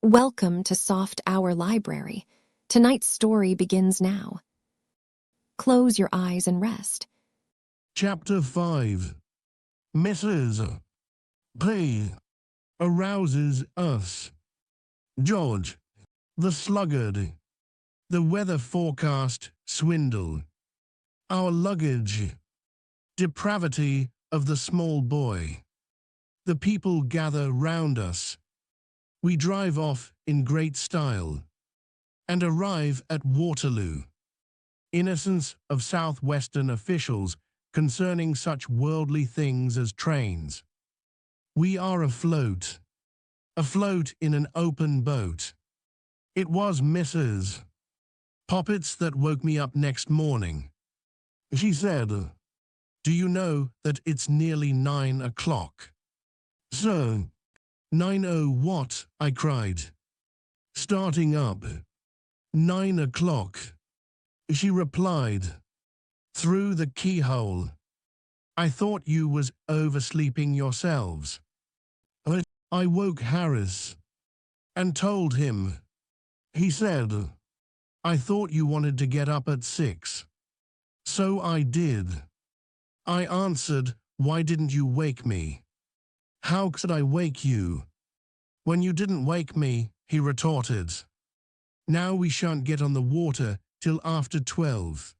Welcome to Soft Hour Library. Tonight's story begins now. Close your eyes and rest. Chapter 5. Mrs. P. arouses us. George, the sluggard. The weather forecast swindle. Our luggage. Depravity of the small boy. The people gather round us. We drive off in great style and arrive at Waterloo. Innocence of southwestern officials concerning such worldly things as trains. We are afloat in an open boat. It was Mrs. Poppets that woke me up next morning. She said, "Do you know that it's nearly 9 o'clock?" "So, 9 what?" I cried, starting up. 9 o'clock, she replied, through the keyhole. "I thought you was oversleeping yourselves." I woke Harris and told him. He said, "I thought you wanted to get up at 6. So I did." I answered, "Why didn't you wake me?" "How could I wake you when you didn't wake me?" he retorted. "Now we shan't get on the water till after 12.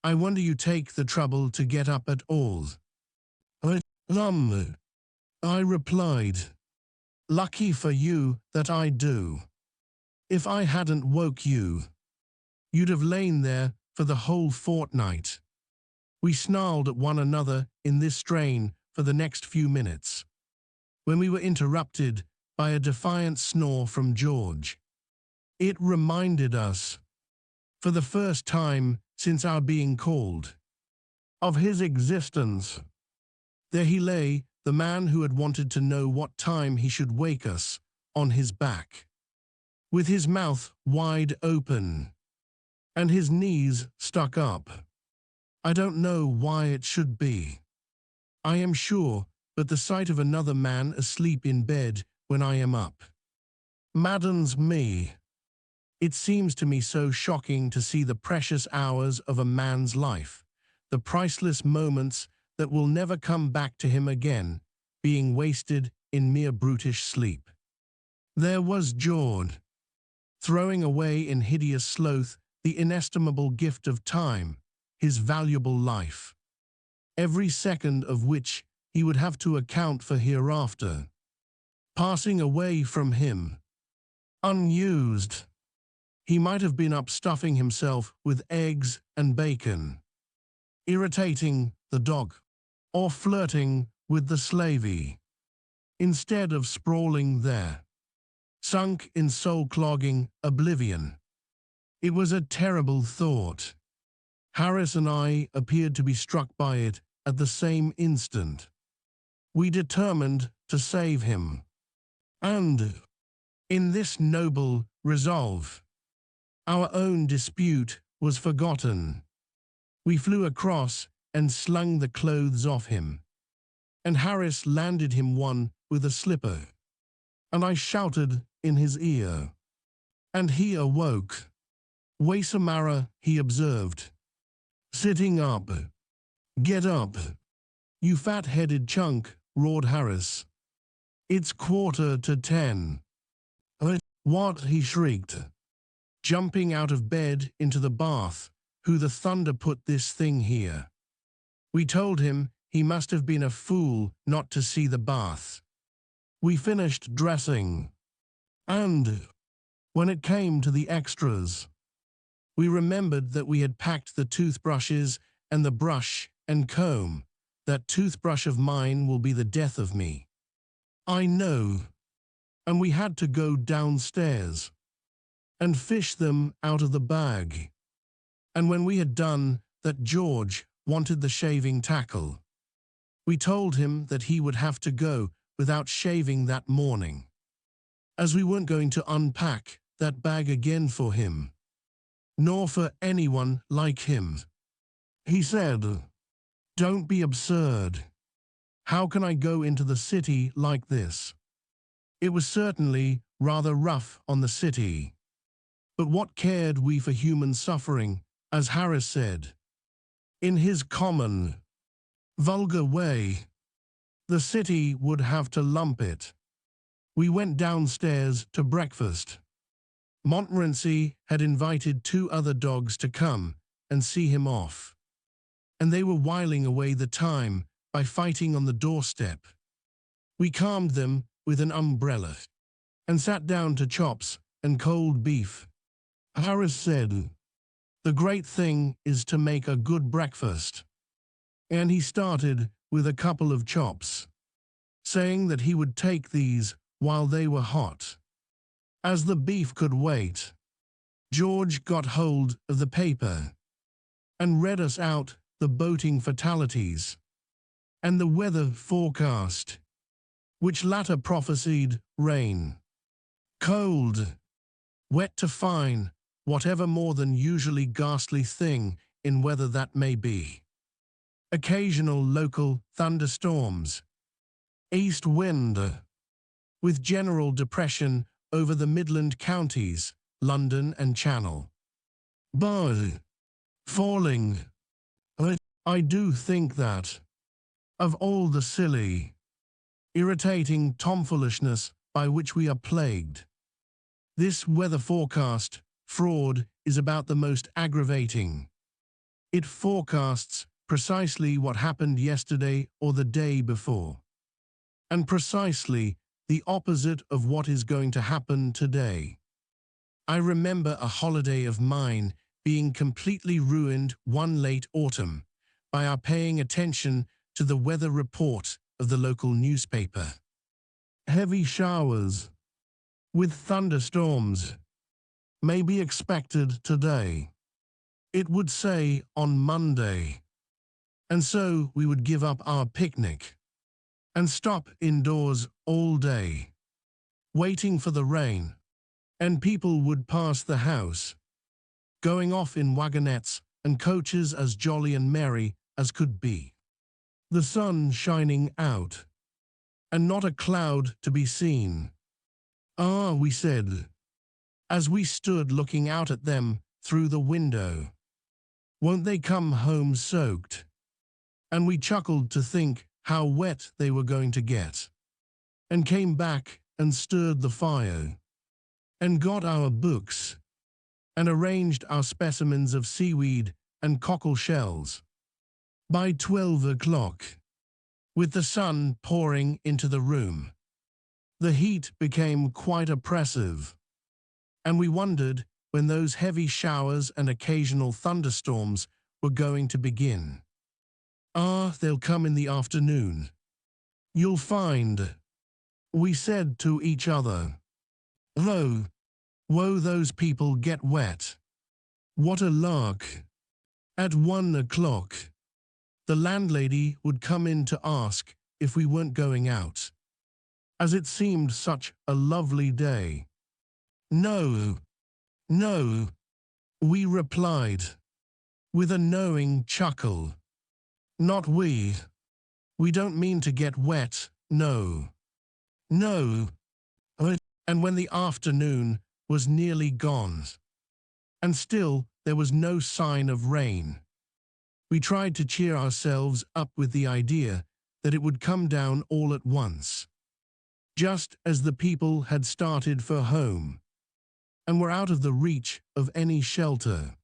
I wonder you take the trouble to get up at all." I replied, "Lucky for you that I do. If I hadn't woke you, you'd have lain there for the whole fortnight." We snarled at one another in this strain for the next few minutes, when we were interrupted by a defiant snore from George. It reminded us, for the first time since our being called, of his existence. There he lay, the man who had wanted to know what time he should wake us, on his back, with his mouth wide open, and his knees stuck up. I don't know why it should be, I am sure, but the sight of another man asleep in bed when I am up maddens me. It seems to me so shocking to see the precious hours of a man's life, the priceless moments that will never come back to him again, being wasted in mere brutish sleep. There was George, throwing away in hideous sloth the inestimable gift of time, his valuable life, every second of which he would have to account for hereafter, passing away from him, unused. He might have been up stuffing himself with eggs and bacon, irritating the dog, or flirting with the slavey, instead of sprawling there, sunk in soul-clogging oblivion. It was a terrible thought. Harris and I appeared to be struck by it at the same instant. We determined to save him. And, in this noble resolve, our own dispute was forgotten. We flew across and slung the clothes off him, and Harris landed him one with a slipper, and I shouted in his ear, and he awoke. "Waysamara," he observed, sitting up. "Get up, you fat-headed chunk," roared Harris. "It's 10:15. "What?" he shrieked, jumping out of bed into the bath. "Who the thunder put this thing here?" We told him he must have been a fool not to see the bath. We finished dressing, and, when it came to the extras, we remembered that we had packed the toothbrushes and the brush and comb. That toothbrush of mine will be the death of me, I know. And we had to go downstairs and fish them out of the bag. And when we had done that, George wanted the shaving tackle. We told him that he would have to go without shaving that morning, as we weren't going to unpack that bag again for him, nor for anyone like him. He said, "Don't be absurd. How can I go into the city like this?" It was certainly rather rough on the city. But what cared we for human suffering, as Harris said, in his common, vulgar way? The city would have to lump it. We went downstairs to breakfast. Montmorency had invited 2 other dogs to come and see him off, and they were whiling away the time by fighting on the doorstep. We calmed them with an umbrella and sat down to chops and cold beef. Harris said, "The great thing is to make a good breakfast." And he started with a couple of chops, saying that he would take these while they were hot. As the beef could wait, George got hold of the paper and read us out the boating fatalities and the weather forecast, which latter prophesied rain, cold, wet to fine, whatever more than usually ghastly thing in weather that may be. Occasional local thunderstorms, east wind, with general depression over the Midland counties, London and Channel. But falling. I do think that, of all the silly, irritating tomfoolishness by which we are plagued, this weather forecast fraud is about the most aggravating. It forecasts precisely what happened yesterday or the day before, and precisely the opposite of what is going to happen today. I remember a holiday of mine being completely ruined one late autumn by our paying attention to the weather report of the local newspaper. Heavy showers with thunderstorms may be expected today. It would say on Monday. And so we would give up our picnic and stop indoors all day, waiting for the rain, and people would pass the house, going off in wagonettes and coaches as jolly and merry as could be. The sun shining out, and not a cloud to be seen. "Ah," we said, as we stood looking out at them through the window, "won't they come home soaked?" And we chuckled to think how wet they were going to get, and came back and stirred the fire, and got our books, and arranged our specimens of seaweed and cockle shells. By 12 o'clock, with the sun pouring into the room, the heat became quite oppressive, and we wondered when those heavy showers and occasional thunderstorms were going to begin. "Ah, they'll come in the afternoon. You'll find," we said to each other. "Though, woe those people get wet. What a lark." At 1 o'clock, the landlady would come in to ask if we weren't going out, as it seemed such a lovely day. "No, no," we replied, with a knowing chuckle. "Not we. We don't mean to get wet, no. No." And when the afternoon was nearly gone, and still there was no sign of rain, we tried to cheer ourselves up with the idea that it would come down all at once, just as the people had started for home, and were out of the reach of any shelter,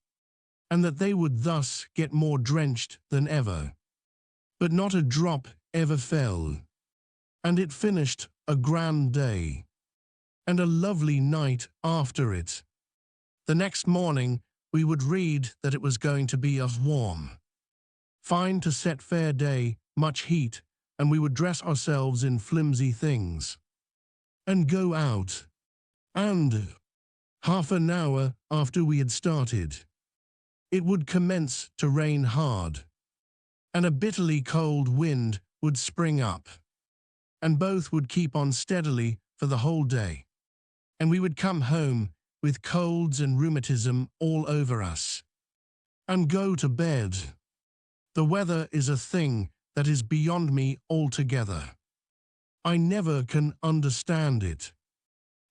and that they would thus get more drenched than ever. But not a drop ever fell, and it finished a grand day, and a lovely night after it. The next morning we would read that it was going to be a warm, fine to set fair day, much heat, and we would dress ourselves in flimsy things, and go out. And half an hour after we had started, it would commence to rain hard, and a bitterly cold wind would spring up, and both would keep on steadily for the whole day, and we would come home with colds and rheumatism all over us, and go to bed. The weather is a thing that is beyond me altogether. I never can understand it.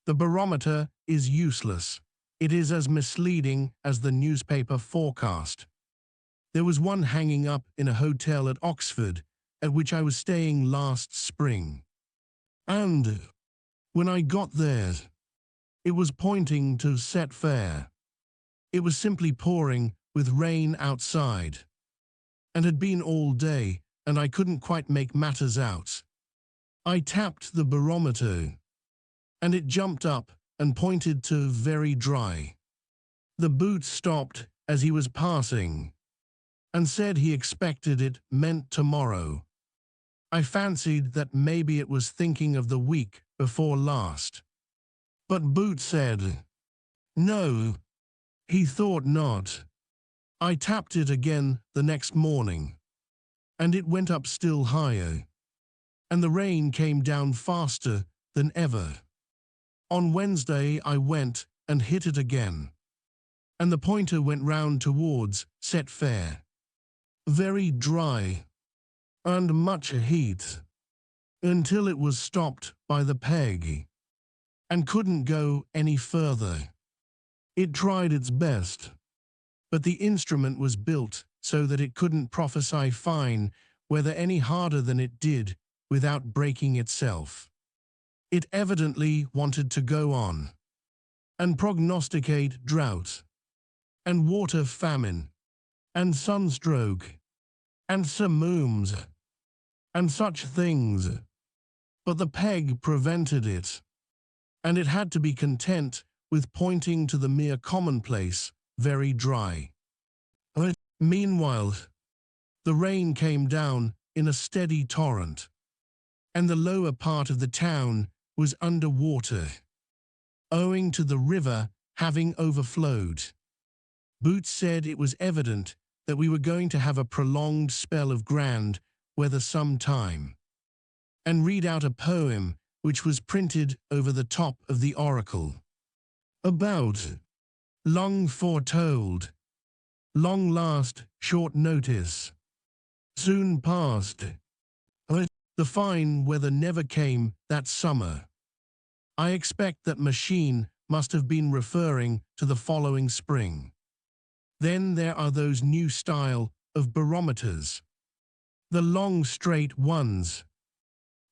The barometer is useless. It is as misleading as the newspaper forecast. There was one hanging up in a hotel at Oxford, at which I was staying last spring. And when I got there, it was pointing to set fair. It was simply pouring with rain outside, and had been all day, and I couldn't quite make matters out. I tapped the barometer, and it jumped up and pointed to very dry. The boot stopped as he was passing, and said he expected it meant tomorrow. I fancied that maybe it was thinking of the week before last. But Boot said, no, he thought not. I tapped it again the next morning, and it went up still higher, and the rain came down faster than ever. On Wednesday I went and hit it again, and the pointer went round towards set fair. Very dry, and much heat, until it was stopped by the peg, and couldn't go any further. It tried its best, but the instrument was built so that it couldn't prophesy fine weather any harder than it did without breaking itself. It evidently wanted to go on, and prognosticate drought, and water famine, and sunstroke, and samooms, and such things. But the peg prevented it, and it had to be content with pointing to the mere commonplace, very dry. Meanwhile, the rain came down in a steady torrent, and the lower part of the town was under water, owing to the river having overflowed. Boots said it was evident that we were going to have a prolonged spell of grand weather some time, and read out a poem which was printed over the top of the oracle. About long foretold, long last, short notice, soon past. The fine weather never came that summer. I expect that machine must have been referring to the following spring. Then there are those new style of barometers, the long straight ones.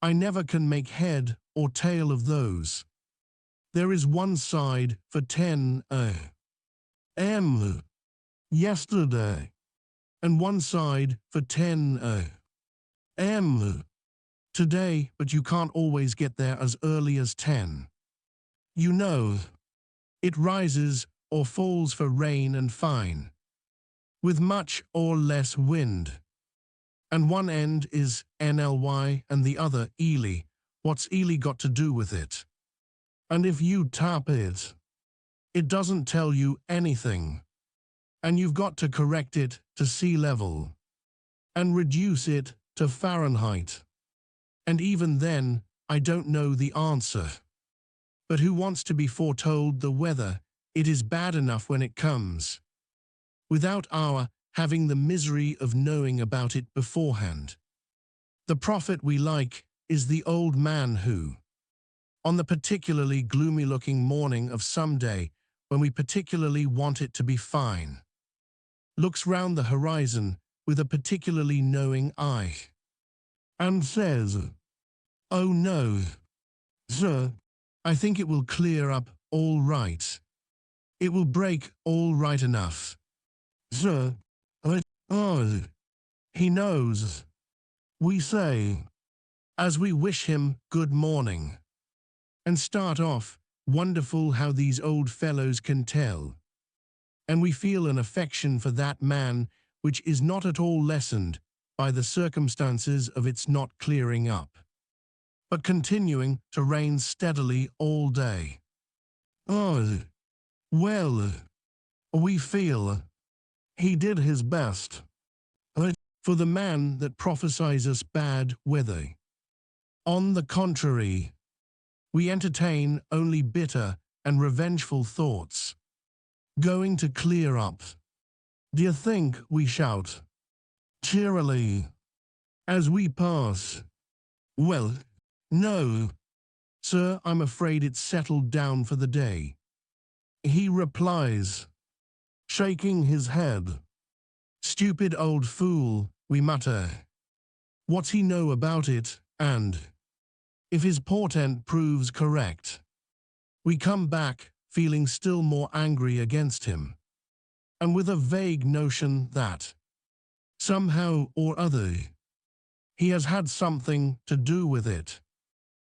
I never can make head or tail of those. There is one side for 10 m. yesterday, and one side for 10 m. today, but you can't always get there as early as 10. You know, it rises or falls for rain and fine, with much or less wind. And one end is NLY and the other Ely. What's Ely got to do with it? And if you tap it, it doesn't tell you anything. And you've got to correct it to sea level, and reduce it to Fahrenheit. And even then, I don't know the answer. But who wants to be foretold the weather? It is bad enough when it comes, without our having the misery of knowing about it beforehand. The prophet we like is the old man who, on the particularly gloomy-looking morning of some day when we particularly want it to be fine, looks round the horizon with a particularly knowing eye, and says, "Oh no, sir, I think it will clear up all right. It will break all right enough. Sir, oh, he knows." We say, as we wish him good morning, and start off, wonderful how these old fellows can tell. And we feel an affection for that man which is not at all lessened by the circumstances of its not clearing up, but continuing to rain steadily all day. Oh, well, we feel he did his best. For the man that prophesies us bad weather. On the contrary, we entertain only bitter and revengeful thoughts. Going to clear up. D'ye think we shout cheerily as we pass? Well, no. "Sir, I'm afraid it's settled down for the day," he replies, shaking his head. "Stupid old fool," we mutter. What's he know about it? And if his portent proves correct, we come back feeling still more angry against him, and with a vague notion that, somehow or other, he has had something to do with it.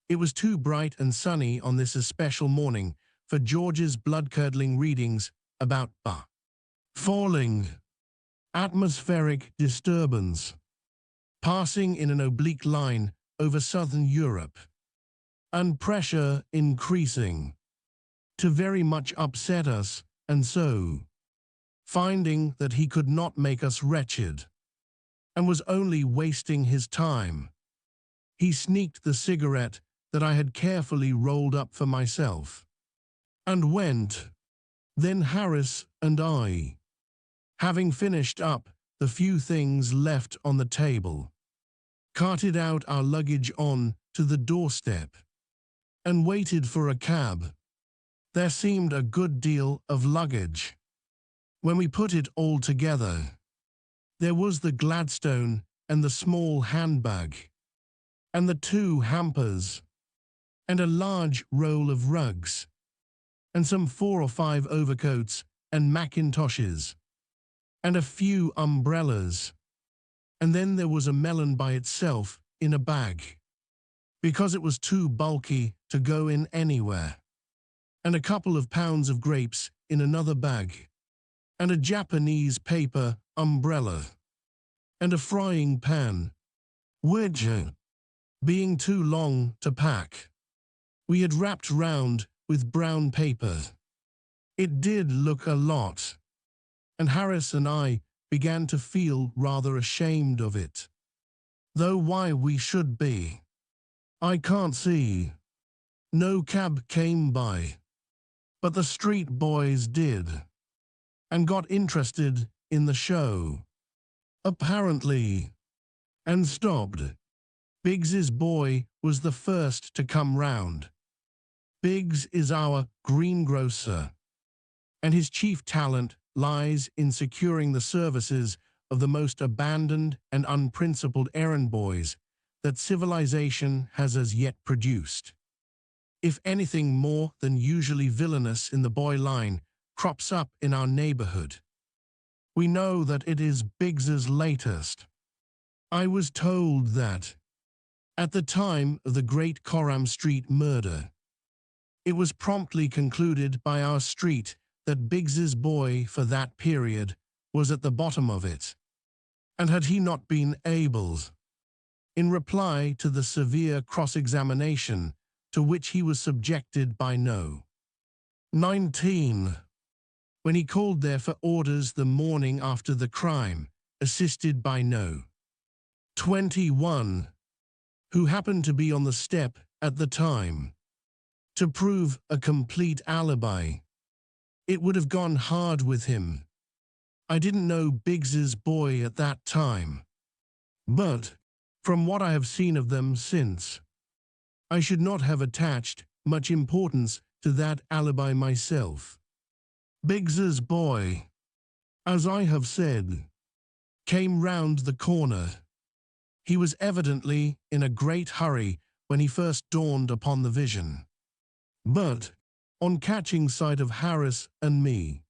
It was too bright and sunny on this especial morning for George's blood-curdling readings about falling atmospheric disturbance passing in an oblique line over southern Europe, and pressure increasing to very much upset us, and so, finding that he could not make us wretched, and was only wasting his time, he sneaked the cigarette that I had carefully rolled up for myself, and went. Then Harris and I, having finished up the few things left on the table, carted out our luggage on to the doorstep, and waited for a cab. There seemed a good deal of luggage. When we put it all together, there was the Gladstone and the small handbag, and the 2 hampers, and a large roll of rugs, and some 4 or 5 overcoats and mackintoshes, and a few umbrellas, and then there was a melon by itself in a bag, because it was too bulky to go in anywhere, and a couple of pounds of grapes in another bag, and a Japanese paper umbrella, and a frying pan, which, being too long to pack, we had wrapped round with brown paper. It did look a lot, and Harris and I began to feel rather ashamed of it, though why we should be, I can't see. No cab came by, but the street boys did, and got interested in the show, apparently, and stopped. Biggs's boy was the first to come round. Biggs is our greengrocer, and his chief talent lies in securing the services of the most abandoned and unprincipled errand boys that civilization has as yet produced. If anything more than usually villainous in the boy line crops up in our neighborhood, we know that it is Biggs's latest. I was told that, at the time of the great Coram Street murder, it was promptly concluded by our street that Biggs's boy for that period was at the bottom of it, and had he not been able, in reply to the severe cross-examination to which he was subjected by No. 19, when he called there for orders the morning after the crime, assisted by No. 21, who happened to be on the step at the time, to prove a complete alibi, it would have gone hard with him. I didn't know Biggs's boy at that time, but, from what I have seen of them since, I should not have attached much importance to that alibi myself. Biggs's boy, as I have said, came round the corner. He was evidently in a great hurry when he first dawned upon the vision, but, on catching sight of Harris and me,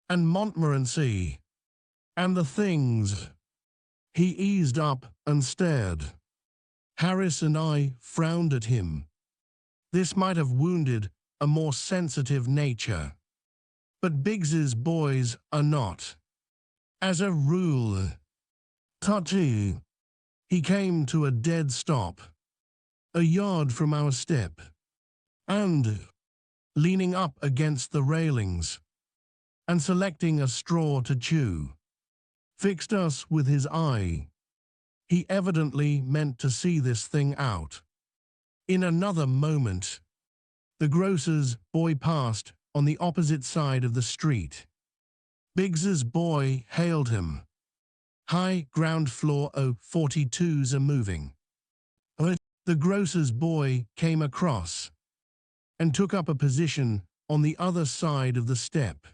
and Montmorency, and the things, he eased up and stared. Harris and I frowned at him. This might have wounded a more sensitive nature, but Biggs's boys are not, as a rule, touchy. He came to a dead stop, a yard from our step, and, leaning up against the railings, and selecting a straw to chew, fixed us with his eye. He evidently meant to see this thing out. In another moment, the grocer's boy passed on the opposite side of the street. Biggs's boy hailed him. "Hi, ground floor 042's are moving." The grocer's boy came across and took up a position on the other side of the step.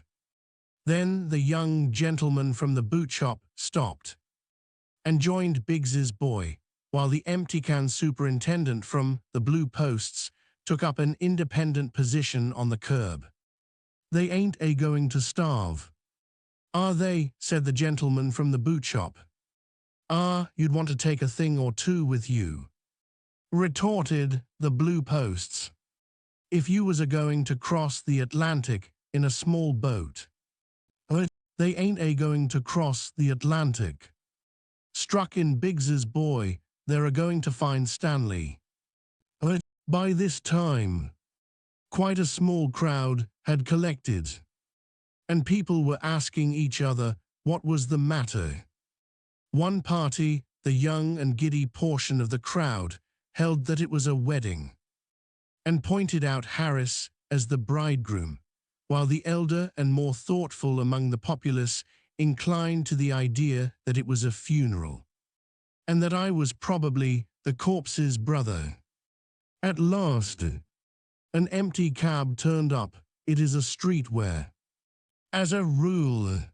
Then the young gentleman from the boot shop stopped and joined Biggs's boy, while the empty can superintendent from the Blue Posts took up an independent position on the curb. "They ain't going to starve, are they?" said the gentleman from the boot shop. "Ah, you'd want to take a thing or two with you," retorted the Blue Posts, "if you was a-going to cross the Atlantic in a small boat." "They ain't going to cross the Atlantic," struck in Biggs's boy. "They're a-going to find Stanley." By this time, quite a small crowd had collected, and people were asking each other what was the matter. One party, the young and giddy portion of the crowd, held that it was a wedding, and pointed out Harris as the bridegroom, while the elder and more thoughtful among the populace inclined to the idea that it was a funeral, and that I was probably the corpse's brother. At last, an empty cab turned up. It is a street where, as a rule,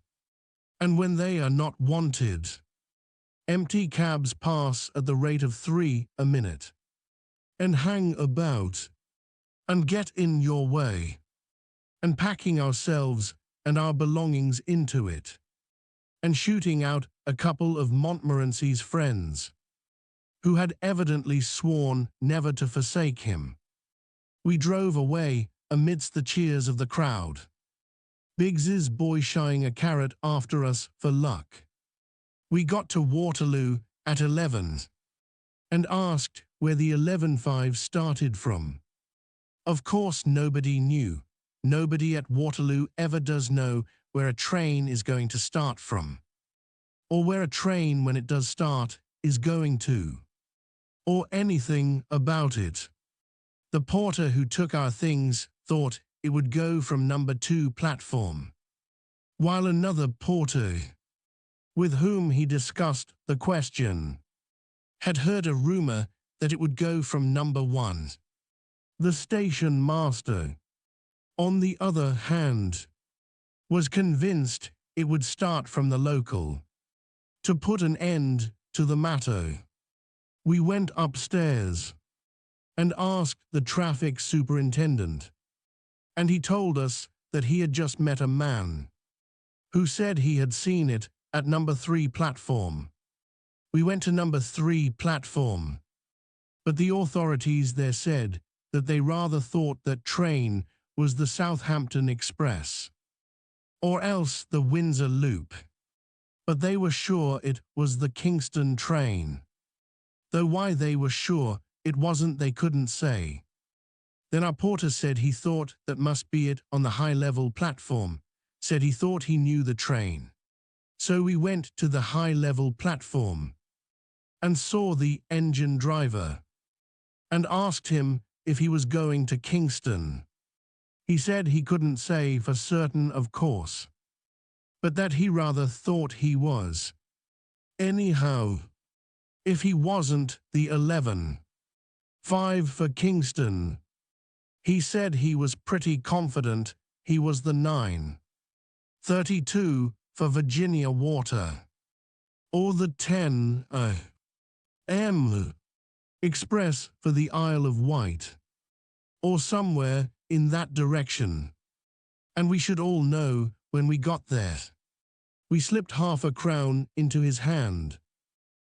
and when they are not wanted, empty cabs pass at the rate of 3 a minute, and hang about, and get in your way, and packing ourselves and our belongings into it, and shooting out a couple of Montmorency's friends, who had evidently sworn never to forsake him. We drove away amidst the cheers of the crowd, Biggs's boy shying a carrot after us for luck. We got to Waterloo at 11 and asked where the 11.5 started from. Of course nobody knew. Nobody at Waterloo ever does know where a train is going to start from, or where a train, when it does start, is going to, or anything about it. The porter who took our things thought it would go from number 2 platform, while another porter, with whom he discussed the question, had heard a rumor that it would go from number 1. The station master, on the other hand, was convinced it would start from the local. To put an end to the matter, we went upstairs and asked the traffic superintendent, and he told us that he had just met a man who said he had seen it at number 3 platform. We went to number 3 platform, but the authorities there said that they rather thought that train was the Southampton Express, or else the Windsor Loop, but they were sure it was the Kingston train, though why they were sure it wasn't they couldn't say. Then our porter said he thought that must be it on the high-level platform, said he thought he knew the train. So we went to the high-level platform and saw the engine driver and asked him if he was going to Kingston. He said he couldn't say for certain, of course, but that he rather thought he was. Anyhow, if he wasn't the 11.5 for Kingston, he said he was pretty confident he was the 9.32 for Virginia Water, or the 10 a.m. express for the Isle of Wight, or somewhere in that direction, and we should all know when we got there. We slipped £0.50 into his hand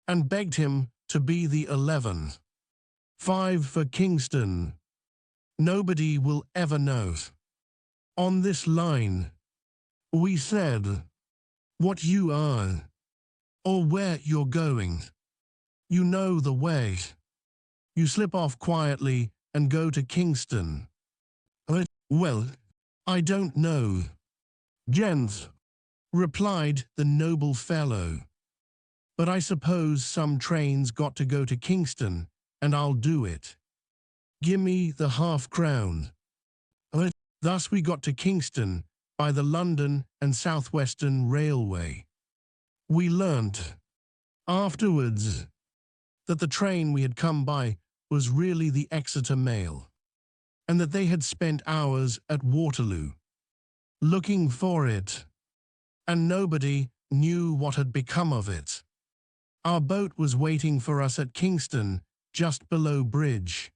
and begged him to be the 11.5 for Kingston. Nobody will ever know. On this line, we said, what you are, or where you're going. You know the way. You slip off quietly and go to Kingston. Well, I don't know, gents, replied the noble fellow, but I suppose some trains got to go to Kingston, and I'll do it. Gimme the £0.50. Thus we got to Kingston by the London and South Western Railway. We learnt afterwards that the train we had come by was really the Exeter mail, and that they had spent hours at Waterloo, looking for it, and nobody knew what had become of it. Our boat was waiting for us at Kingston, just below bridge,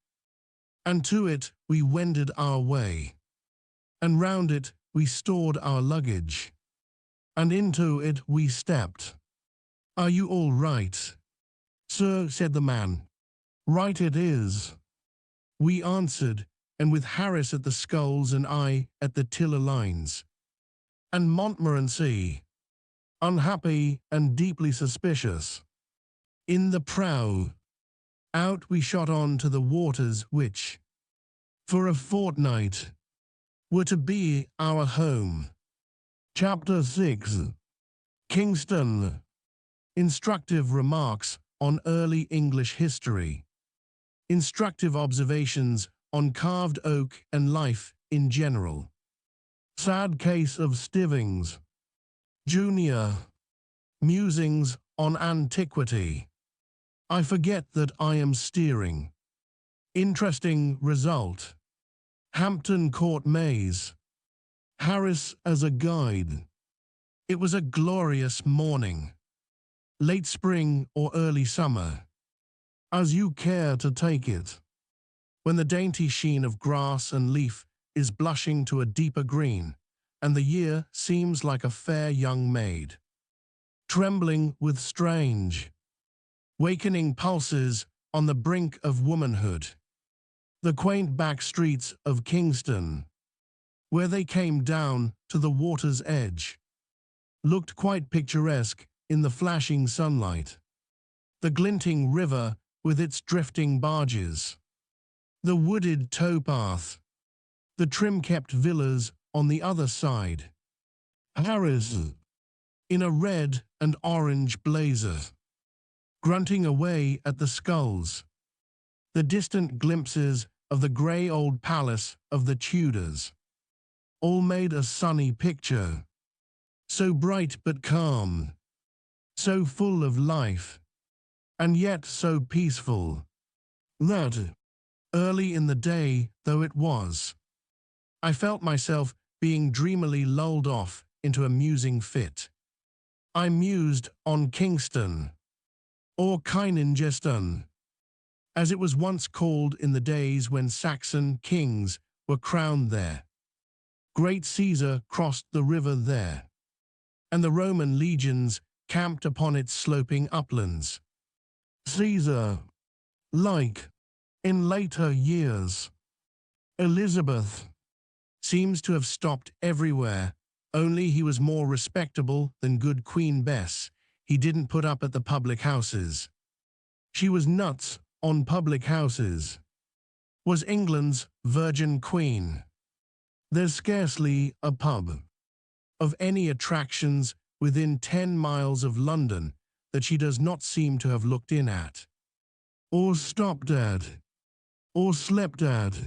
and to it we wended our way, and round it we stored our luggage, and into it we stepped. "Are you all right?" "Sir," said the man. "Right it is," we answered, and with Harris at the sculls and I at the tiller lines, and Montmorency, unhappy and deeply suspicious, in the prow, out we shot on to the waters which, for a fortnight, were to be our home. Chapter 6. Kingston. Instructive remarks on early English history. Instructive observations on carved oak and life in general. Sad case of Stivings, Jr. Musings on antiquity. I forget that I am steering. Interesting result. Hampton Court Maze. Harris as a guide. It was a glorious morning. Late spring or early summer, as you care to take it, when the dainty sheen of grass and leaf is blushing to a deeper green, and the year seems like a fair young maid, trembling with strange, wakening pulses on the brink of womanhood. The quaint back streets of Kingston, where they came down to the water's edge, looked quite picturesque in the flashing sunlight. The glinting river with its drifting barges, the wooded towpath, the trim-kept villas on the other side. Harris, in a red and orange blazer, grunting away at the sculls. The distant glimpses of the grey old palace of the Tudors all made a sunny picture, so bright but calm, so full of life, and yet so peaceful, that, early in the day though it was, I felt myself being dreamily lulled off into a musing fit. I mused on Kingston, or Kyningestun, as it was once called in the days when Saxon kings were crowned there. Great Caesar crossed the river there, and the Roman legions camped upon its sloping uplands. Caesar, like, in later years, Elizabeth, seems to have stopped everywhere, only he was more respectable than good Queen Bess. He didn't put up at the public houses. She was nuts on public houses. Was England's Virgin Queen. There's scarcely a pub of any attractions within 10 miles of London that she does not seem to have looked in at, or stopped at, or slept at,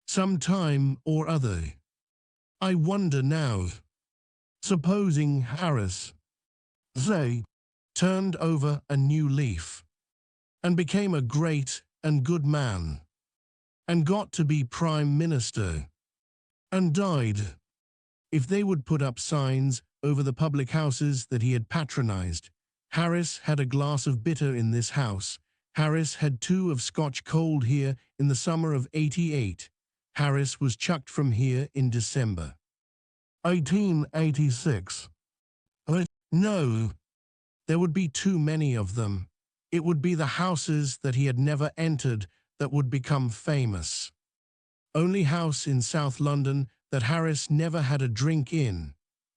some time or other. I wonder now, supposing Harris, say, turned over a new leaf, and became a great and good man, and got to be Prime Minister, and died, if they would put up signs over the public houses that he had patronized. Harris had a glass of bitter in this house. Harris had 2 of Scotch cold here in the summer of '88. Harris was chucked from here in December 1886. No, there would be too many of them. It would be the houses that he had never entered that would become famous. Only house in South London that Harris never had a drink in.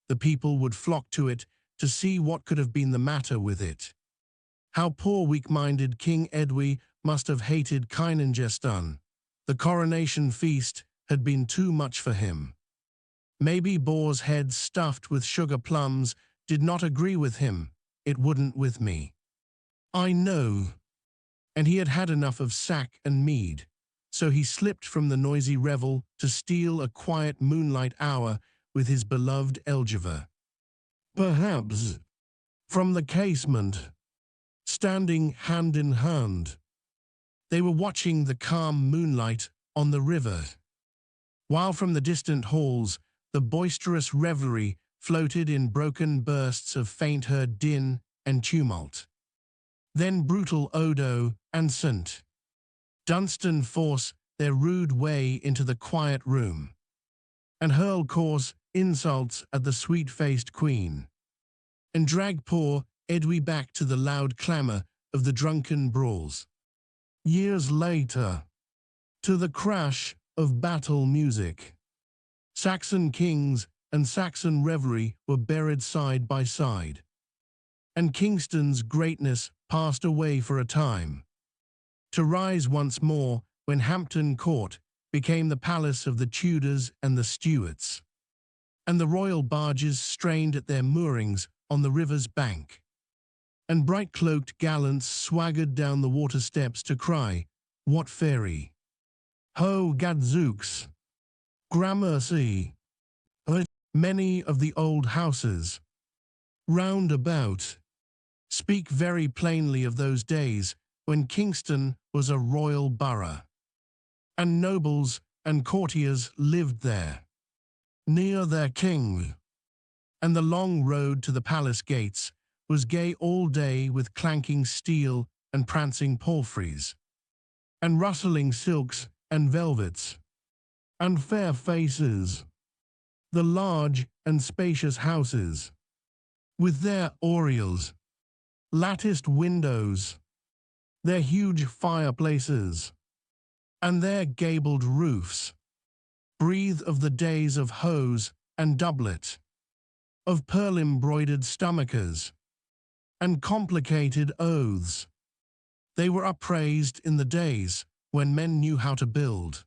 The people would flock to it to see what could have been the matter with it. How poor weak-minded King Edwy must have hated Kyningestun. The coronation feast had been too much for him. Maybe boar's head stuffed with sugar plums did not agree with him. It wouldn't with me. I know. And he had had enough of sack and mead, so he slipped from the noisy revel to steal a quiet moonlight hour with his beloved Elgiver. Perhaps, from the casement, standing hand in hand, They were watching the calm moonlight on the river, while from the distant halls the boisterous revelry floated in broken bursts of faint-heard din and tumult. Then brutal Odo and St. Dunstan force their rude way into the quiet room, and hurl coarse insults at the sweet-faced queen, and drag poor Edwy back to the loud clamour of the drunken brawls. Years later, to the crash of battle music, Saxon kings and Saxon revelry were buried side by side, and Kingston's greatness passed away for a time, to rise once more when Hampton Court became the palace of the Tudors and the Stuarts, and the royal barges strained at their moorings on the river's bank, and bright-cloaked gallants swaggered down the water steps to cry, "What fairy? Ho gadzooks! Gramercy!" Many of the old houses round about speak very plainly of those days when Kingston was a royal borough, and nobles and courtiers lived there, near their king, and the long road to the palace gates was gay all day with clanking steel and prancing palfreys, and rustling silks and velvets, and fair faces. The large and spacious houses, with their oriels, latticed windows, their huge fireplaces, and their gabled roofs, breathe of the days of hose and doublet, of pearl-embroidered stomachers, and complicated oaths. They were upraised in the days when men knew how to build.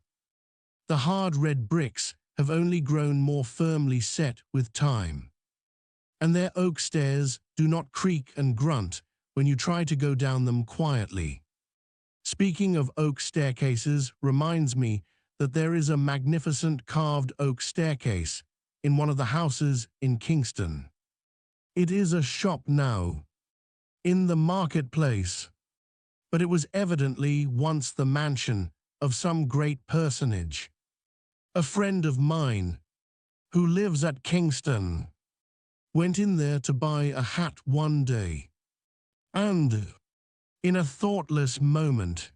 The hard red bricks have only grown more firmly set with time, and their oak stairs do not creak and grunt when you try to go down them quietly. Speaking of oak staircases reminds me that there is a magnificent carved oak staircase in one of the houses in Kingston. It is a shop now, in the marketplace, but it was evidently once the mansion of some great personage. A friend of mine, who lives at Kingston, went in there to buy a hat one day, and, in a thoughtless moment,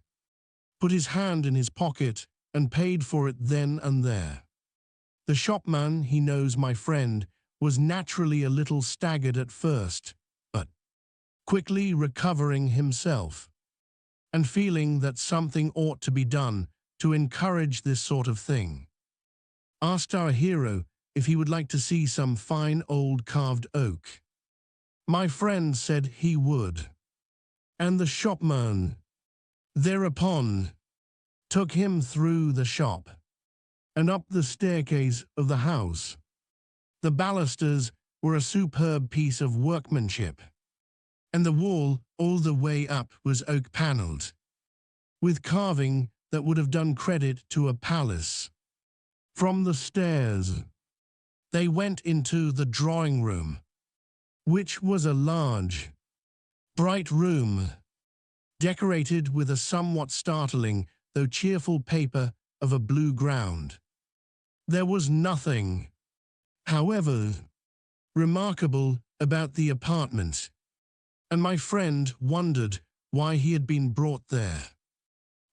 put his hand in his pocket and paid for it then and there. The shopman, he knows my friend, was naturally a little staggered at first, but, quickly recovering himself, and feeling that something ought to be done to encourage this sort of thing, asked our hero if he would like to see some fine old carved oak. My friend said he would, and the shopman thereupon took him through the shop and up the staircase of the house. The balusters were a superb piece of workmanship, and the wall all the way up was oak-panelled, with carving that would have done credit to a palace. From the stairs, they went into the drawing-room, which was a large, bright room, decorated with a somewhat startling, though cheerful paper of a blue ground. There was nothing, however, remarkable about the apartment, and my friend wondered why he had been brought there.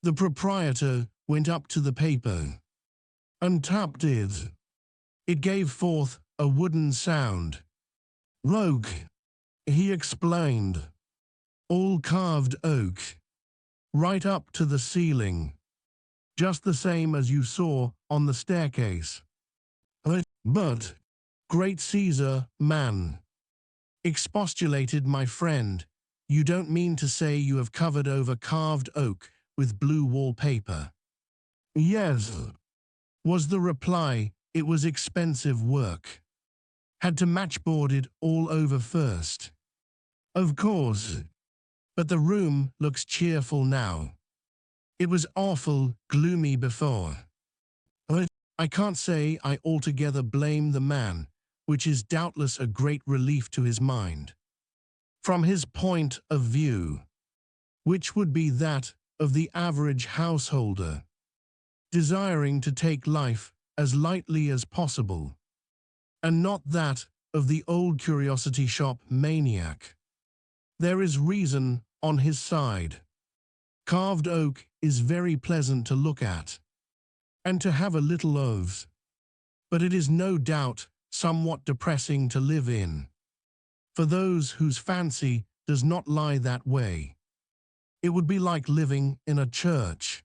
The proprietor went up to the paper and tapped it. It gave forth a wooden sound. "Oak," he explained. "All carved oak, right up to the ceiling, just the same as you saw on the staircase." "But, great Caesar, man," expostulated my friend, "you don't mean to say you have covered over carved oak with blue wallpaper?" "Yes," was the reply. "It was expensive work. Had to matchboard it all over first." "Of course. But the room looks cheerful now. It was awful gloomy before." I can't say I altogether blame the man, which is doubtless a great relief to his mind, from his point of view, which would be that of the average householder, desiring to take life as lightly as possible, and not that of the old curiosity shop maniac. There is reason on his side. Carved oak is very pleasant to look at, and to have a little of, but it is no doubt somewhat depressing to live in, for those whose fancy does not lie that way. It would be like living in a church.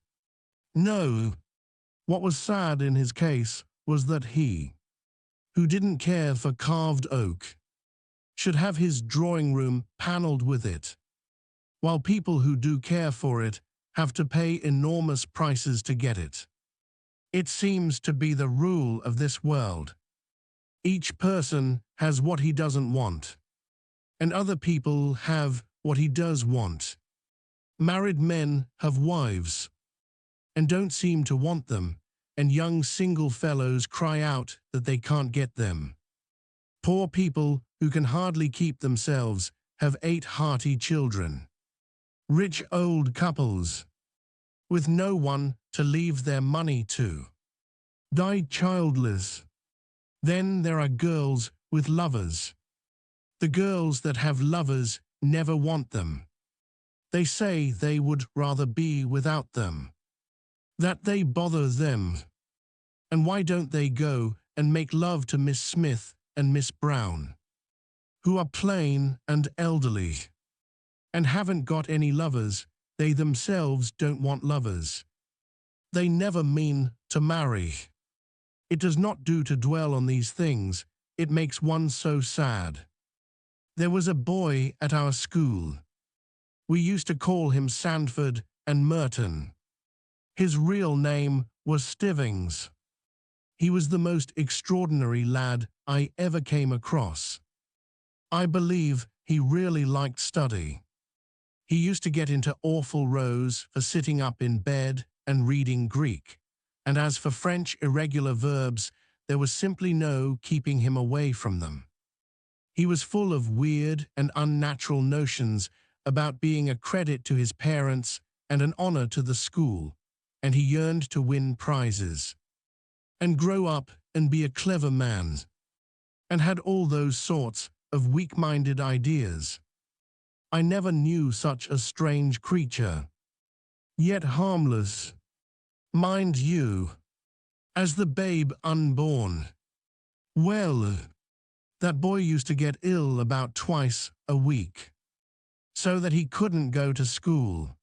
No, what was sad in his case was that he, who didn't care for carved oak, should have his drawing room panelled with it, while people who do care for it have to pay enormous prices to get it. It seems to be the rule of this world. Each person has what he doesn't want, and other people have what he does want. Married men have wives, and don't seem to want them, and young single fellows cry out that they can't get them. Poor people who can hardly keep themselves have 8 hearty children. Rich old couples, with no one to leave their money to, die childless. Then there are girls with lovers. The girls that have lovers never want them. They say they would rather be without them, that they bother them. And why don't they go and make love to Miss Smith and Miss Brown, who are plain and elderly, and haven't got any lovers? They themselves don't want lovers. They never mean to marry. It does not do to dwell on these things. It makes one so sad. There was a boy at our school. We used to call him Sandford and Merton. His real name was Stivings. He was the most extraordinary lad I ever came across. I believe he really liked study. He used to get into awful rows for sitting up in bed and reading Greek, and as for French irregular verbs, there was simply no keeping him away from them. He was full of weird and unnatural notions about being a credit to his parents and an honor to the school, and he yearned to win prizes, and grow up and be a clever man, and had all those sorts of weak-minded ideas. I never knew such a strange creature, yet harmless, mind you, as the babe unborn. Well, that boy used to get ill about twice a week, so that he couldn't go to school.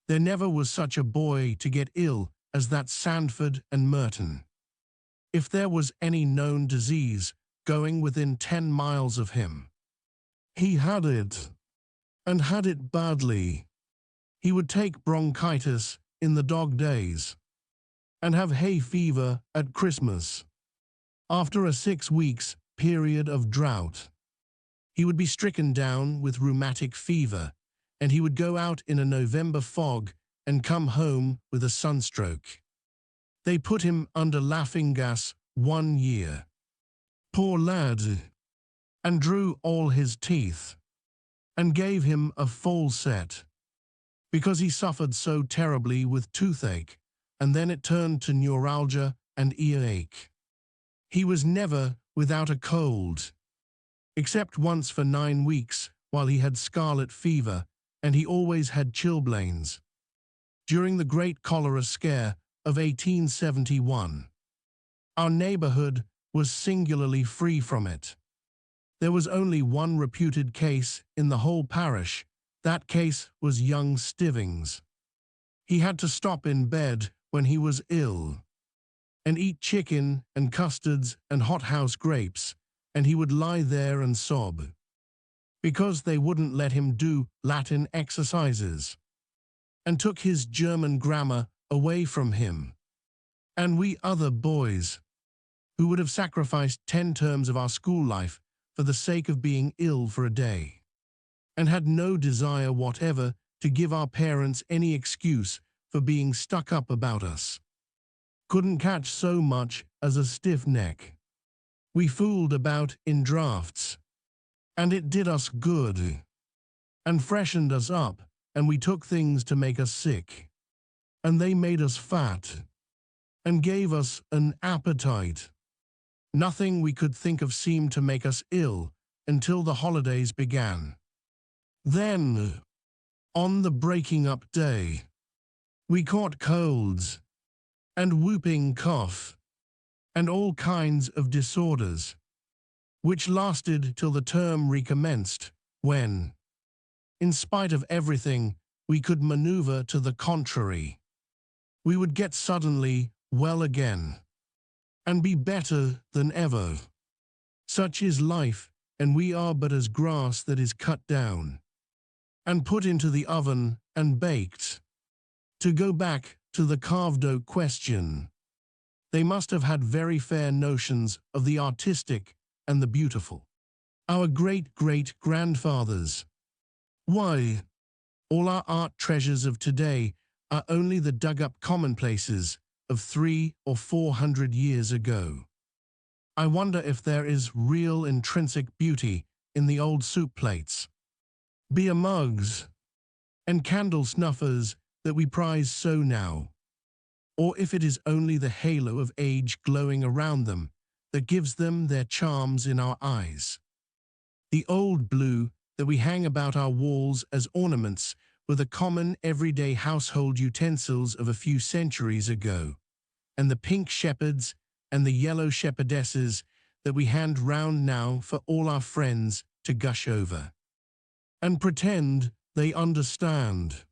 There never was such a boy to get ill as that Sandford and Merton. If there was any known disease going within 10 miles of him, he had it, and had it badly. He would take bronchitis in the dog days, and have hay fever at Christmas. After a 6 weeks period of drought, he would be stricken down with rheumatic fever, and he would go out in a November fog and come home with a sunstroke. They put him under laughing gas 1 year. Poor lad, and drew all his teeth, and gave him a full set, because he suffered so terribly with toothache, and then it turned to neuralgia and earache. He was never without a cold, except once for 9 weeks while he had scarlet fever, and he always had chilblains. During the great cholera scare of 1871, our neighborhood was singularly free from it. There was only one reputed case in the whole parish. That case was young Stivings. He had to stop in bed when he was ill, and eat chicken and custards and hothouse grapes, and he would lie there and sob, because they wouldn't let him do Latin exercises, and took his German grammar away from him. And we other boys, who would have sacrificed 10 terms of our school life for the sake of being ill for a day, and had no desire whatever to give our parents any excuse for being stuck up about us, couldn't catch so much as a stiff neck. We fooled about in drafts, and it did us good, and freshened us up and we took things to make us sick. And they made us fat, and gave us an appetite. Nothing we could think of seemed to make us ill until the holidays began. Then, on the breaking up day, we caught colds, and whooping cough, and all kinds of disorders, which lasted till the term recommenced, when, in spite of everything we could maneuver to the contrary, we would get suddenly well again, and be better than ever. Such is life, and we are but as grass that is cut down, and put into the oven and baked. To go back to the carved oak question, they must have had very fair notions of the artistic and the beautiful. Our great-great-grandfathers. Why, all our art treasures of today are only the dug-up commonplaces of 300 or 400 years ago. I wonder if there is real intrinsic beauty in the old soup plates, beer mugs, and candle snuffers that we prize so now, or if it is only the halo of age glowing around them that gives them their charms in our eyes. The old blue that we hang about our walls as ornaments were the common everyday household utensils of a few centuries ago, and the pink shepherds and the yellow shepherdesses that we hand round now for all our friends to gush over and pretend they understand,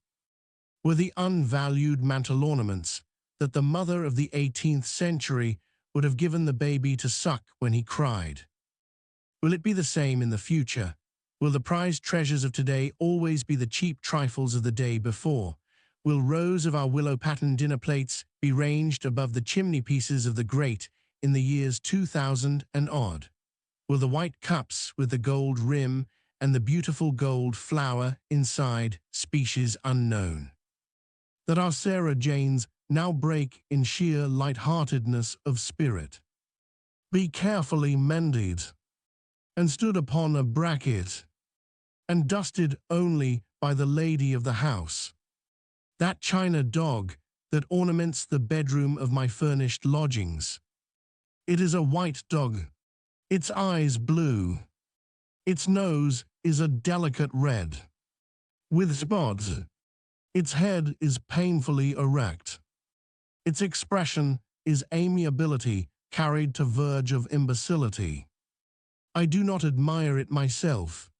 were the unvalued mantle ornaments that the mother of the 18th century would have given the baby to suck when he cried. Will it be the same in the future? Will the prized treasures of today always be the cheap trifles of the day before? Will rows of our willow-patterned dinner plates be ranged above the chimney pieces of the grate in the years 2000 and odd? Will the white cups with the gold rim and the beautiful gold flower inside, species unknown, that our Sarah Janes now break in sheer light-heartedness of spirit, be carefully mended, and stood upon a bracket, and dusted only by the lady of the house? That china dog that ornaments the bedroom of my furnished lodgings. It is a white dog, its eyes blue, its nose is a delicate red, with spots. Its head is painfully erect. Its expression is amiability carried to verge of imbecility. I do not admire it myself.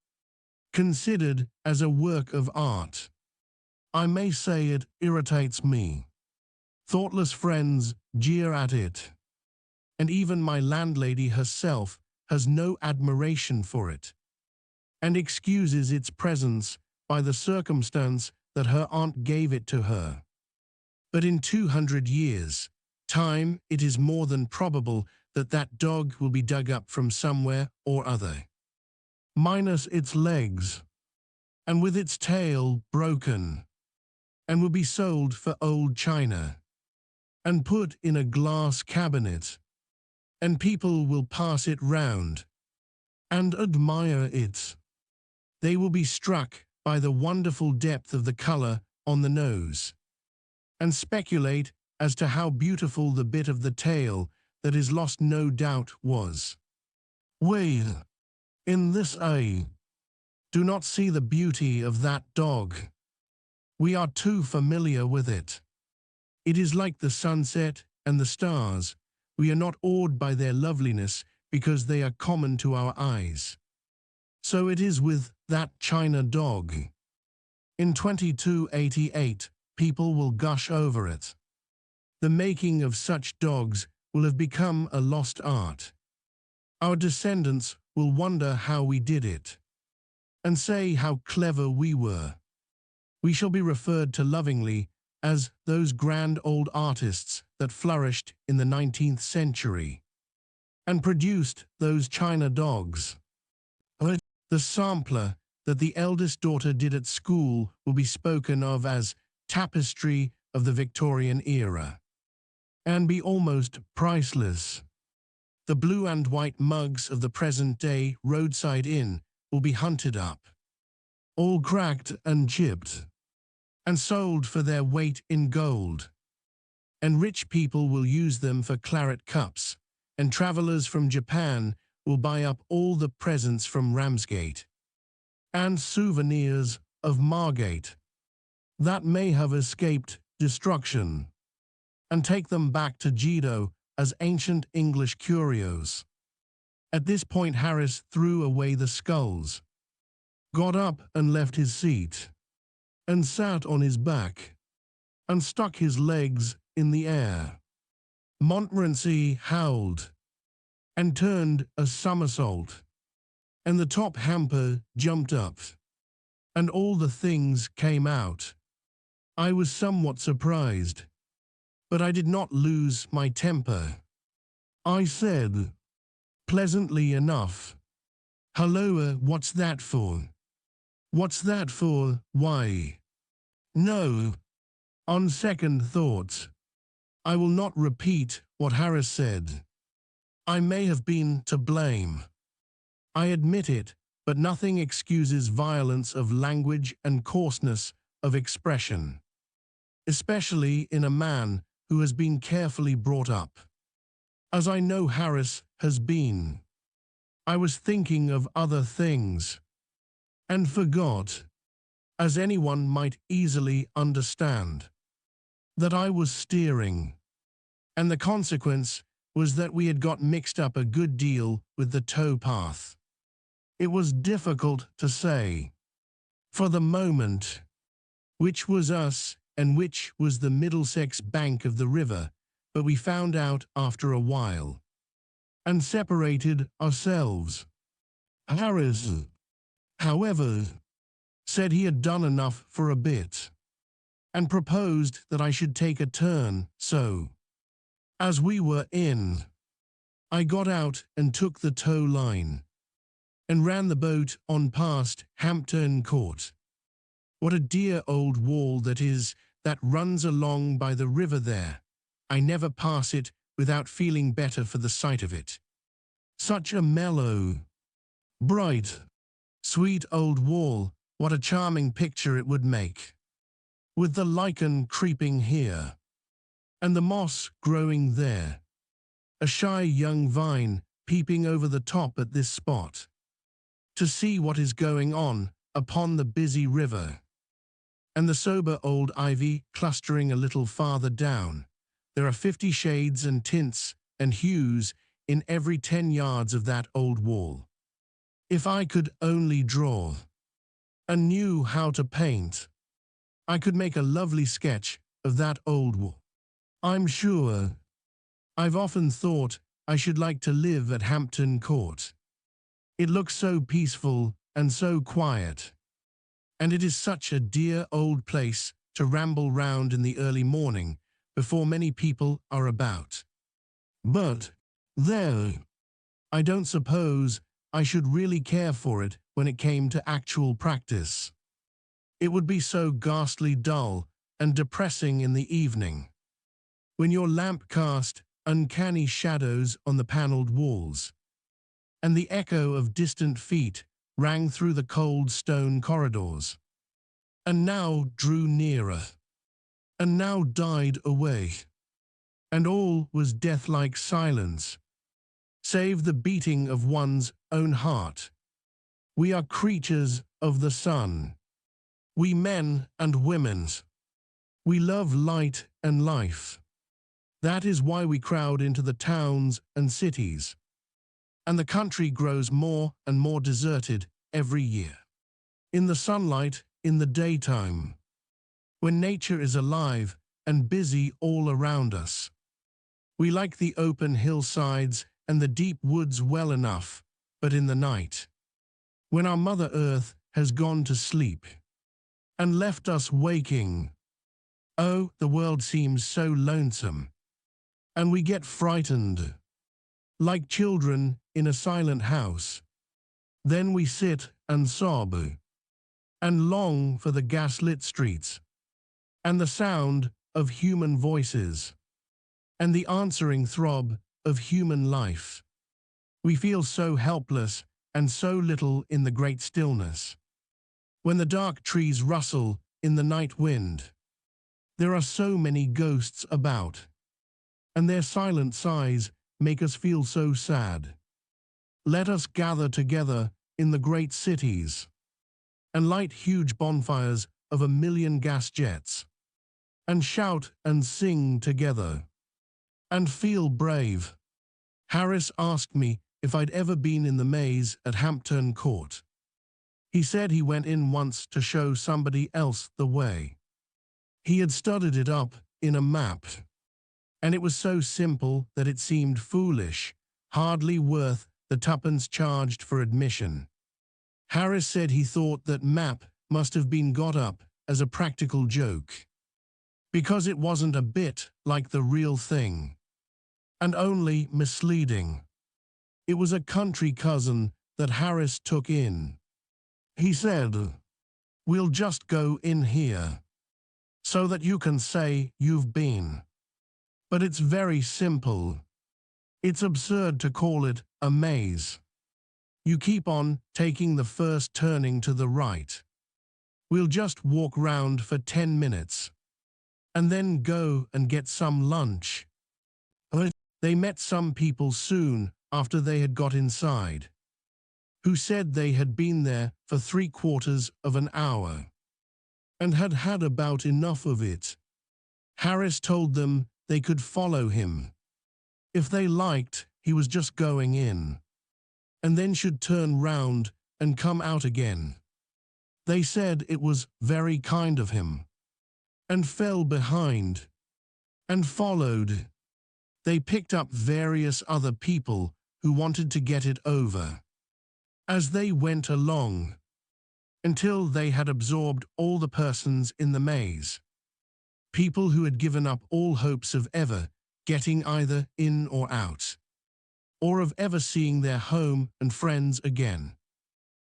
Considered as a work of art, I may say it irritates me. Thoughtless friends jeer at it, and even my landlady herself has no admiration for it, and excuses its presence by the circumstance that her aunt gave it to her. But in 200 years' time, it is more than probable that that dog will be dug up from somewhere or other, minus its legs, and with its tail broken, and will be sold for old china, and put in a glass cabinet, and people will pass it round, and admire it. They will be struck by the wonderful depth of the color on the nose, and speculate as to how beautiful the bit of the tail that is lost no doubt was. We, in this age, do not see the beauty of that dog. We are too familiar with it. It is like the sunset and the stars. We are not awed by their loveliness because they are common to our eyes. So it is with that china dog. In 2288, people will gush over it. The making of such dogs will have become a lost art. Our descendants will wonder how we did it, and say how clever we were. We shall be referred to lovingly as those grand old artists that flourished in the 19th century, and produced those china dogs. The sampler that the eldest daughter did at school will be spoken of as tapestry of the Victorian era, and be almost priceless. The blue and white mugs of the present-day roadside inn will be hunted up, all cracked and chipped, and sold for their weight in gold. And rich people will use them for claret cups, and travelers from Japan will buy up all the presents from Ramsgate, and souvenirs of Margate that may have escaped destruction, and take them back to Jedo as ancient English curios. At this point Harris threw away the skulls, got up and left his seat, and sat on his back, and stuck his legs in the air. Montmorency howled, and turned a somersault, and the top hamper jumped up, and all the things came out. I was somewhat surprised, but I did not lose my temper. I said, pleasantly enough, "Halloa, what's that for? What's that for, why?" No, on second thoughts, I will not repeat what Harris said. I may have been to blame. I admit it, but nothing excuses violence of language and coarseness of expression, especially in a man who has been carefully brought up, as I know Harris has been. I was thinking of other things, and forgot, as anyone might easily understand, that I was steering, and the consequence was that we had got mixed up a good deal with the towpath. It was difficult to say, for the moment, which was us and which was the Middlesex bank of the river, but we found out after a while, and separated ourselves. Harris, however, said he had done enough for a bit, and proposed that I should take a turn, so, as we were in, I got out and took the tow line, and ran the boat on past Hampton Court. What a dear old wall that is, that runs along by the river there. I never pass it without feeling better for the sight of it. Such a mellow, bright, sweet old wall, what a charming picture it would make, with the lichen creeping here, and the moss growing there, a shy young vine peeping over the top at this spot, to see what is going on upon the busy river, and the sober old ivy clustering a little farther down. There are 50 shades and tints and hues in every 10 yards of that old wall. If I could only draw, and knew how to paint, I could make a lovely sketch of that old wall. I'm sure I've often thought I should like to live at Hampton Court. It looks so peaceful and so quiet, and it is such a dear old place to ramble round in the early morning before many people are about. But, there, I don't suppose I should really care for it when it came to actual practice. It would be so ghastly dull and depressing in the evening, when your lamp cast uncanny shadows on the panelled walls, and the echo of distant feet rang through the cold stone corridors, and now drew nearer, and now died away, and all was death-like silence, save the beating of one's own heart. We are creatures of the sun, we men and women. We love light and life. That is why we crowd into the towns and cities, and the country grows more and more deserted every year. In the sunlight, in the daytime, when nature is alive and busy all around us, we like the open hillsides and the deep woods well enough, but in the night, when our Mother Earth has gone to sleep and left us waking, oh, the world seems so lonesome, and we get frightened, like children in a silent house. Then we sit and sob, and long for the gaslit streets, and the sound of human voices, and the answering throb of human life. We feel so helpless and so little in the great stillness, when the dark trees rustle in the night wind. There are so many ghosts about, and their silent sighs make us feel so sad. Let us gather together in the great cities and light huge bonfires of 1,000,000 gas jets and shout and sing together and feel brave. Harris asked me if I'd ever been in the maze at Hampton Court. He said he went in once to show somebody else the way. He had studied it up in a map, and it was so simple that it seemed foolish, hardly worth the tuppence charged for admission. Harris said he thought that map must have been got up as a practical joke, because it wasn't a bit like the real thing, and only misleading. It was a country cousin that Harris took in. He said, "We'll just go in here, so that you can say you've been. But it's very simple. It's absurd to call it a maze. You keep on taking the first turning to the right. We'll just walk round for 10 minutes, and then go and get some lunch." They met some people soon after they had got inside, who said they had been there for 3/4 of an hour, and had had about enough of it. Harris told them they could follow him. If they liked, he was just going in, and then should turn round and come out again. They said it was very kind of him, and fell behind, and followed. They picked up various other people who wanted to get it over, as they went along, until they had absorbed all the persons in the maze. People who had given up all hopes of ever getting either in or out, or of ever seeing their home and friends again,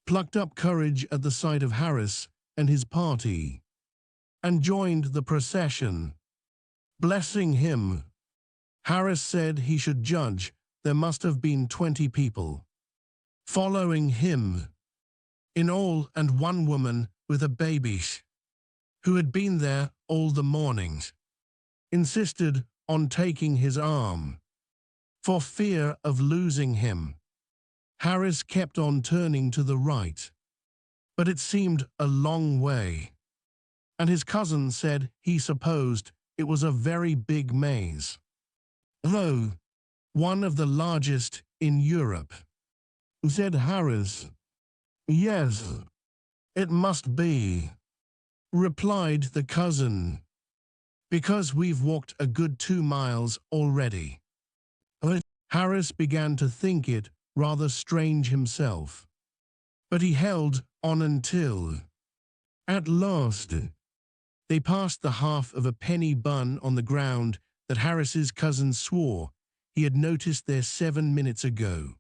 plucked up courage at the sight of Harris and his party, and joined the procession, blessing him. Harris said he should judge there must have been 20 people following him in all, and one woman with a baby, who had been there all the morning, insisted on taking his arm, for fear of losing him. Harris kept on turning to the right, but it seemed a long way, and his cousin said he supposed it was a very big maze, though one of the largest in Europe. Said Harris, "Yes, it must be," replied the cousin, "because we've walked a good 2 miles already." Harris began to think it rather strange himself, but he held on until, at last, they passed the half of a penny bun on the ground that Harris's cousin swore he had noticed there 7 minutes ago.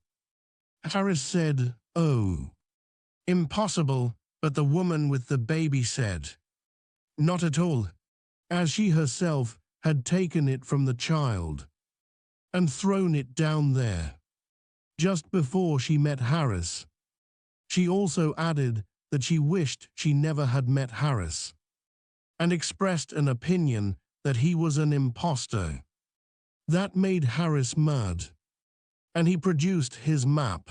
Harris said, "Oh, impossible," but the woman with the baby said, "Not at all," as she herself had taken it from the child and thrown it down there just before she met Harris. She also added that she wished she never had met Harris, and expressed an opinion that he was an impostor. That made Harris mad, and he produced his map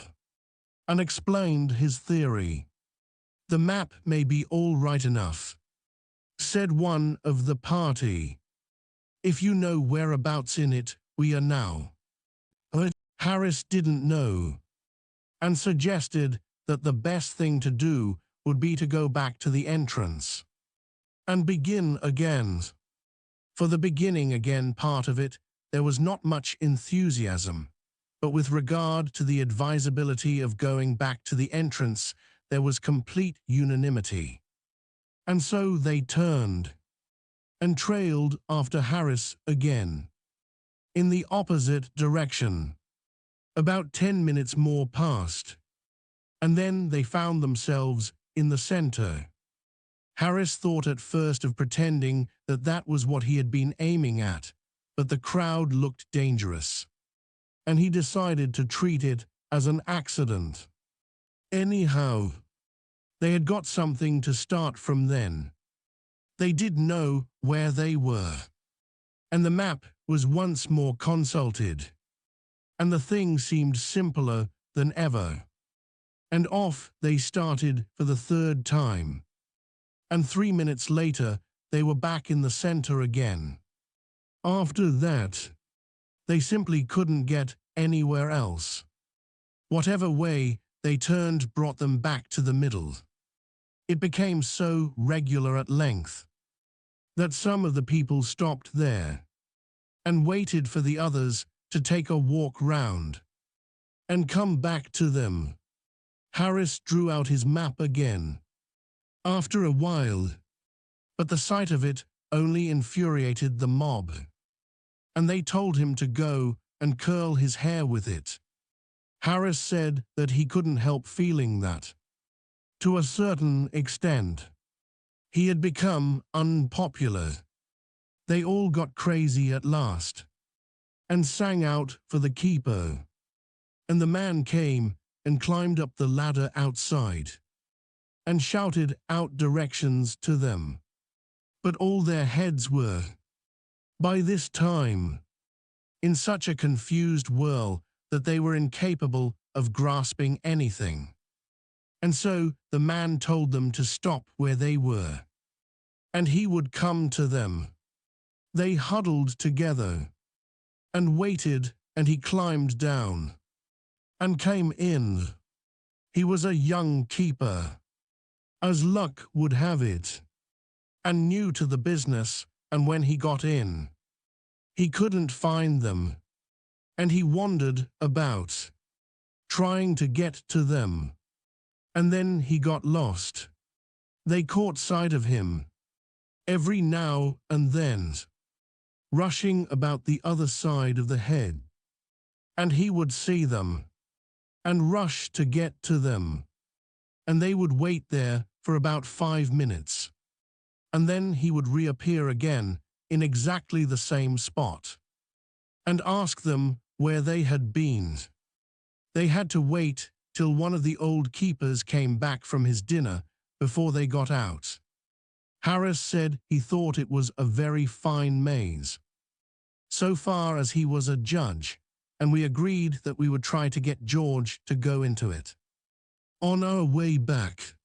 and explained his theory. "The map may be all right enough," said one of the party, "if you know whereabouts in it we are now." But Harris didn't know, and suggested that the best thing to do would be to go back to the entrance and begin again. For the beginning again part of it, there was not much enthusiasm, but with regard to the advisability of going back to the entrance, there was complete unanimity. And so they turned and trailed after Harris again, in the opposite direction. About 10 minutes more passed, and then they found themselves in the center. Harris thought at first of pretending that that was what he had been aiming at, but the crowd looked dangerous, and he decided to treat it as an accident. Anyhow, they had got something to start from then, They did know where they were, and the map was once more consulted, and the thing seemed simpler than ever. And off they started for the third time, and 3 minutes later they were back in the center again. After that, they simply couldn't get anywhere else. Whatever way they turned brought them back to the middle. It became so regular at length that some of the people stopped there and waited for the others to take a walk round and come back to them. Harris drew out his map again after a while, but the sight of it only infuriated the mob, and they told him to go and curl his hair with it. Harris said that he couldn't help feeling that, to a certain extent, he had become unpopular. They all got crazy at last and sang out for the keeper, and the man came and climbed up the ladder outside and shouted out directions to them. But all their heads were, by this time, in such a confused whirl that they were incapable of grasping anything. And so the man told them to stop where they were, and he would come to them. They huddled together and waited, and he climbed down and came in. He was a young keeper, as luck would have it, and new to the business, and when he got in, he couldn't find them, and he wandered about, trying to get to them, and then he got lost. They caught sight of him every now and then, rushing about the other side of the head, and he would see them and rush to get to them, and they would wait there for about 5 minutes, and then he would reappear again in exactly the same spot and ask them where they had been. They had to wait till one of the old keepers came back from his dinner before they got out. Harris said he thought it was a very fine maze, so far as he was a judge, and we agreed that we would try to get George to go into it. On our way back,